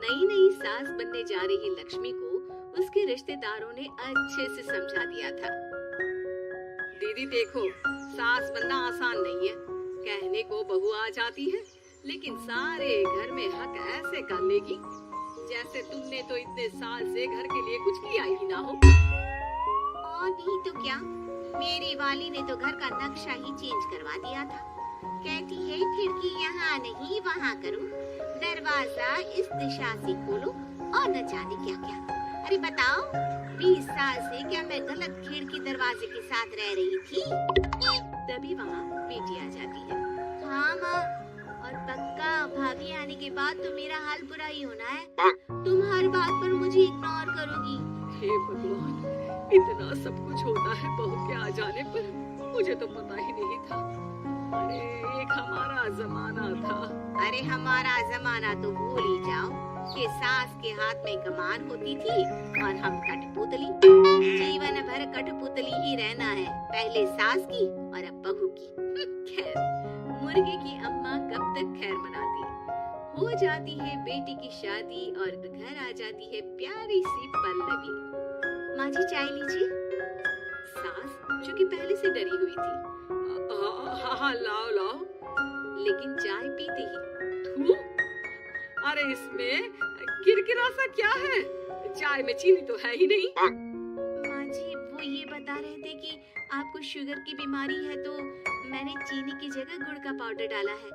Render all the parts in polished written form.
नई नई सास बनने जा रही लक्ष्मी को उसके रिश्तेदारों ने अच्छे से समझा दिया था। दीदी देखो, सास बनना आसान नहीं है। कहने को बहू आ जाती है, लेकिन सारे घर में हक ऐसे कर लेगी जैसे तुमने तो इतने साल से घर के लिए कुछ किया ही ना हो। और नहीं तो क्या, मेरी वाली ने तो घर का नक्शा ही चेंज करवा दिया था। कहती है खिड़की यहाँ नहीं वहाँ करो, दरवाजा इस दिशा से खोलो और न जाने क्या क्या। अरे बताओ, 20 साल से क्या मैं गलत खिड़की दरवाजे के साथ रह रही थी? तभी वहाँ बेटी आ जाती है। हाँ माँ, और पक्का भाभी आने के बाद तो मेरा हाल बुरा ही होना है। तुम हर बात पर मुझे इग्नोर करोगी। हे भगवान, इतना सब कुछ होता है बहू के आ जाने पर, मुझे तो पता ही नहीं था। अरे एक हमारा जमाना था। अरे हमारा जमाना तो भूल ही जाओ कि सास के हाथ में कमान होती थी और हम कठपुतली। जीवन भर कठपुतली ही रहना है, पहले सास की और अब बहू की। खैर, मुर्गे की अम्मा कब तक खैर मनाती। हो जाती है बेटी की शादी और घर आ जाती है प्यारी सी पल्लवी। माँ जी चाय लीजिए। सास, जो कि पहले से डरी हुई थी, हाँ लाओ लाओ, लेकिन चाय पीते ही थू, अरे इसमें किरकिरा सा क्या है? चाय में चीनी तो है ही नहीं। माँ जी वो ये बता रहे थे कि आपको शुगर की बीमारी है, तो मैंने चीनी की जगह गुड़ का पाउडर डाला है,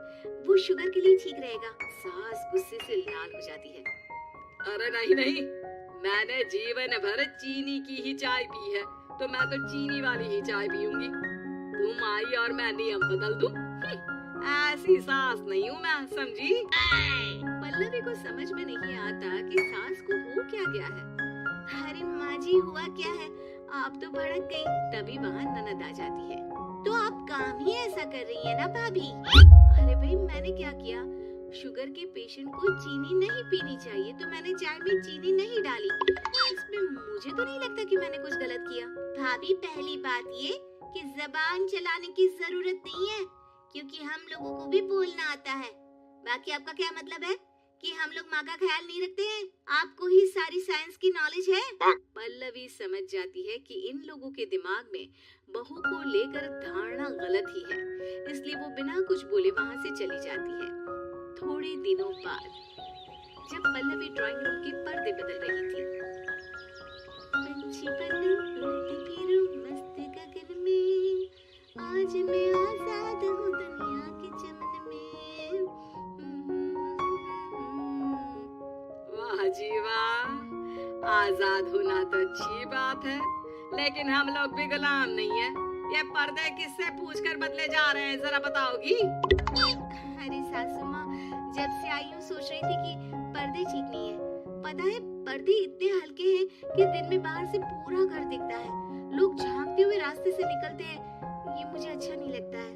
वो शुगर के लिए ठीक रहेगा। सास गुस्से से लाल हो जाती है। अरे नहीं नहीं, मैंने जीवन भर चीनी की ही चाय पी है, तो मैं तो चीनी वाली ही चाय पीऊंगी। तुम आई और मैं नियम बदल दूं? ऐसी सास नहीं हूँ मैं, समझी? पल्लवी को समझ में नहीं आता कि सास को हो क्या गया है। अरे माँ जी हुआ क्या है, आप तो भड़क गई। तभी वहाँ ननद आ जाती है। तो आप काम ही ऐसा कर रही है ना भाभी? अरे भाई, मैंने क्या किया? शुगर के पेशेंट को चीनी नहीं पीनी चाहिए, तो मैंने चाय में चीनी नहीं डाली। इसमें मुझे तो नहीं लगता कि मैंने कुछ गलत किया। भाभी पहली बात ये कि जबान चलाने की जरूरत नहीं है, क्योंकि हम लोगों को भी बोलना आता है। बाकी आपका क्या मतलब है कि हम लोग माँ का ख्याल नहीं रखते हैं? आपको ही सारी साइंस की नॉलेज है। पल्लवी समझ जाती है कि इन लोगों के दिमाग में बहू को लेकर धारणा गलत ही है, इसलिए वो बिना कुछ बोले वहाँ से चली जाती है। थोड़े दिनों बाद जब पल्लवी ड्राइंग रूम के पर्दे बदल रही थी, पंछी बनूं, उड़ती फिरूं मस्त गगन में, आज मैं आजाद हूँ दुनिया के चमन में। वाह जी वाह, आजाद होना तो अच्छी बात है, लेकिन हम लोग भी गुलाम नहीं है। ये पर्दे किससे पूछकर बदले जा रहे हैं, जरा बताओगी? अरे सासू माँ, जब से आई हूँ सोच रही थी कि पर्दे ठीक नहीं है। पता है, पर्दे इतने हल्के हैं कि दिन में बाहर से पूरा घर दिखता है। लोग झांकते हुए रास्ते से निकलते हैं, ये मुझे अच्छा नहीं लगता है।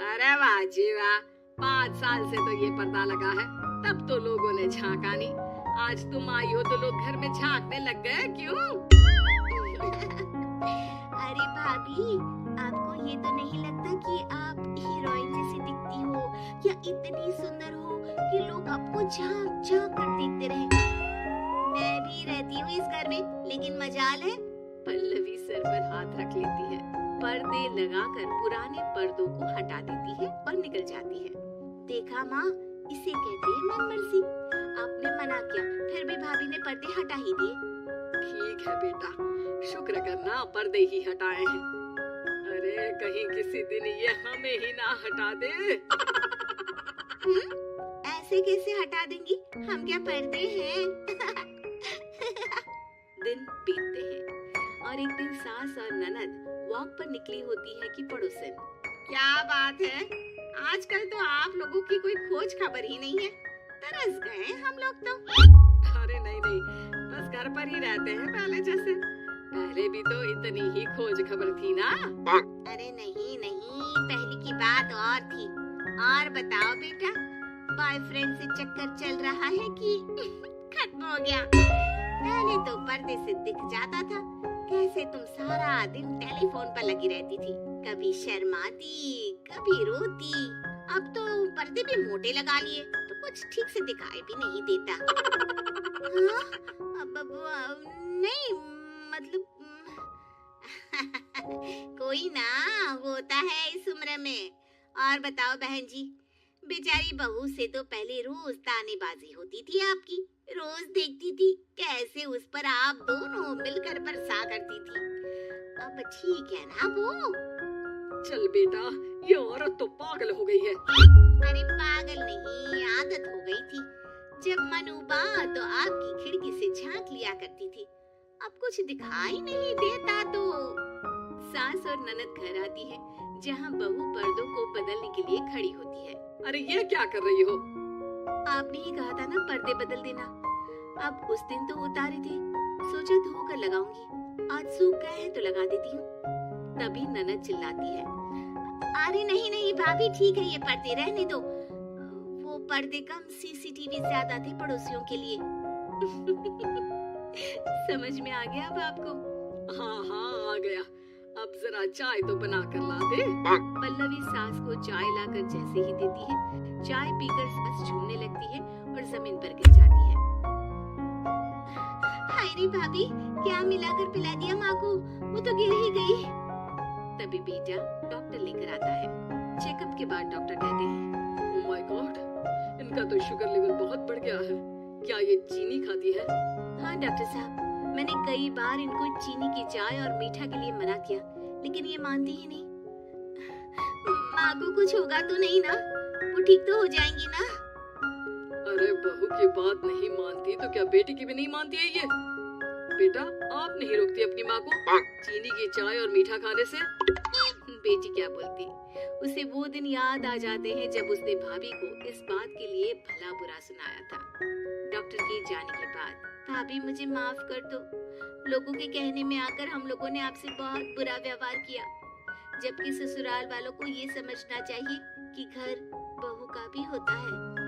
अरे वाह जी वाह, 5 साल से तो ये पर्दा लगा है, तब तो लोगों ने झांका नहीं। आज तुम आई हो तो लोग घर में झांकने लग गए, क्यों? अरे भाभी, आपको ये तो नहीं लगता कि आप हीरोइन जैसी दिखती हो या इतनी सुंदर हो कि लोग आपको झांक झांक कर देखते रहे? मैं भी रहती हूँ इस घर में, लेकिन मजाल है। पल्लवी सर पर हाथ रख लेती है, पर्दे लगाकर पुराने पर्दों को हटा देती है और निकल जाती है। देखा माँ, इसे कहते हैं मनमर्जी। आपने मना किया, फिर भी भाभी ने पर्दे हटा ही दिए। ठीक है बेटा, शुक्र करना पर्दे ही हटाए हैं। अरे कहीं किसी दिन ये हमें ही ना हटा दे। ऐसे कैसे हटा देंगी? हम क्या पर्दे हैं? दिन बीतते हैं और एक दिन सास और ननद वॉक पर निकली होती है कि पड़ोसन। क्या बात है, आजकल तो आप लोगों की कोई खोज खबर ही नहीं है। तरस गए हम लोग तो। अरे नहीं नहीं, बस घर पर ही रहते हैं पहले जैसे। पहले भी तो इतनी ही खोज खबर थी ना। अरे नहीं नहीं, पहले की बात और थी। और बताओ बेटा, बॉयफ्रेंड से चक्कर चल रहा है कि खत्म हो गया? पहले तो पर्दे से दिख जाता था कैसे तुम सारा दिन टेलीफोन पर लगी रहती थी, कभी शर्माती कभी रोती। अब तो पर्दे भी मोटे लगा लिए, तो कुछ ठीक से दिखाई भी नहीं देता। हाँ, नहीं मतलब कोई ना, होता है इस उम्र में। और बताओ बहन जी, बेचारी बहू से तो पहले रोज तानेबाजी होती थी आपकी, रोज देखती थी कैसे उस पर आप दोनों मिलकर बरसा करती थी। अब ठीक है ना वो? चल बेटा, ये औरत तो पागल हो गई है। अरे पागल नहीं, आदत हो गई थी। जब मन उबा तो आपकी खिड़की से झांक लिया करती थी, अब कुछ दिखाई नहीं देता तो। सास और ननद घर आती है, जहाँ बहू पर्दों को बदलने के लिए खड़ी होती है। अरे ये क्या कर रही हो? आपने ही कहा था ना पर्दे बदल देना। अब उस दिन तो उतारे थे, सोचा धोकर लगाऊंगी, आज सूख गए हैं तो लगा देती हूँ। तभी ननद चिल्लाती है, अरे नहीं नहीं भाभी, ठीक है ये पर्दे रहने दो। वो पर्दे कम, सीसीटीवी ज्यादा थे पड़ोसियों के लिए। समझ में आ गया अब आपको? हाँ हाँ आ गया। अब जरा चाय तो बना कर ला दे। पल्लवी सास को चाय लाकर जैसे ही देती है, चाय पीकर बस झूमने लगती है और जमीन पर गिर जाती है। हाय रे भाभी, क्या मिलाकर पिला दिया माँ को, वो तो गिर ही गई। तभी बेटा डॉक्टर लेकर आता है। चेकअप के बाद डॉक्टर कहते हैं, ओह माय गॉड, इनका तो शुगर लेवल बहुत बढ़ गया है। क्या ये चीनी खाती है? हाँ डॉक्टर साहब, मैंने कई बार इनको चीनी की चाय और मीठा के लिए मना किया, लेकिन ये मानती ही नहीं। माँ को कुछ होगा तो नहीं ना? वो ठीक तो हो जाएंगी ना? अरे बहू की बात नहीं मानती तो क्या बेटी की भी नहीं मानती है ये? बेटा, आप नहीं रोकती अपनी माँ को चीनी की चाय और मीठा खाने से? बेटी क्या बोलती, उसे वो दिन याद आ जाते हैं जब उसने भाभी को इस बात के लिए भला बुरा सुनाया था। डॉक्टर के जाने के बाद, भाभी मुझे माफ कर दो, लोगों के कहने में आकर हम लोगों ने आपसे बहुत बुरा व्यवहार किया, जबकि ससुराल वालों को ये समझना चाहिए कि घर बहू का भी होता है।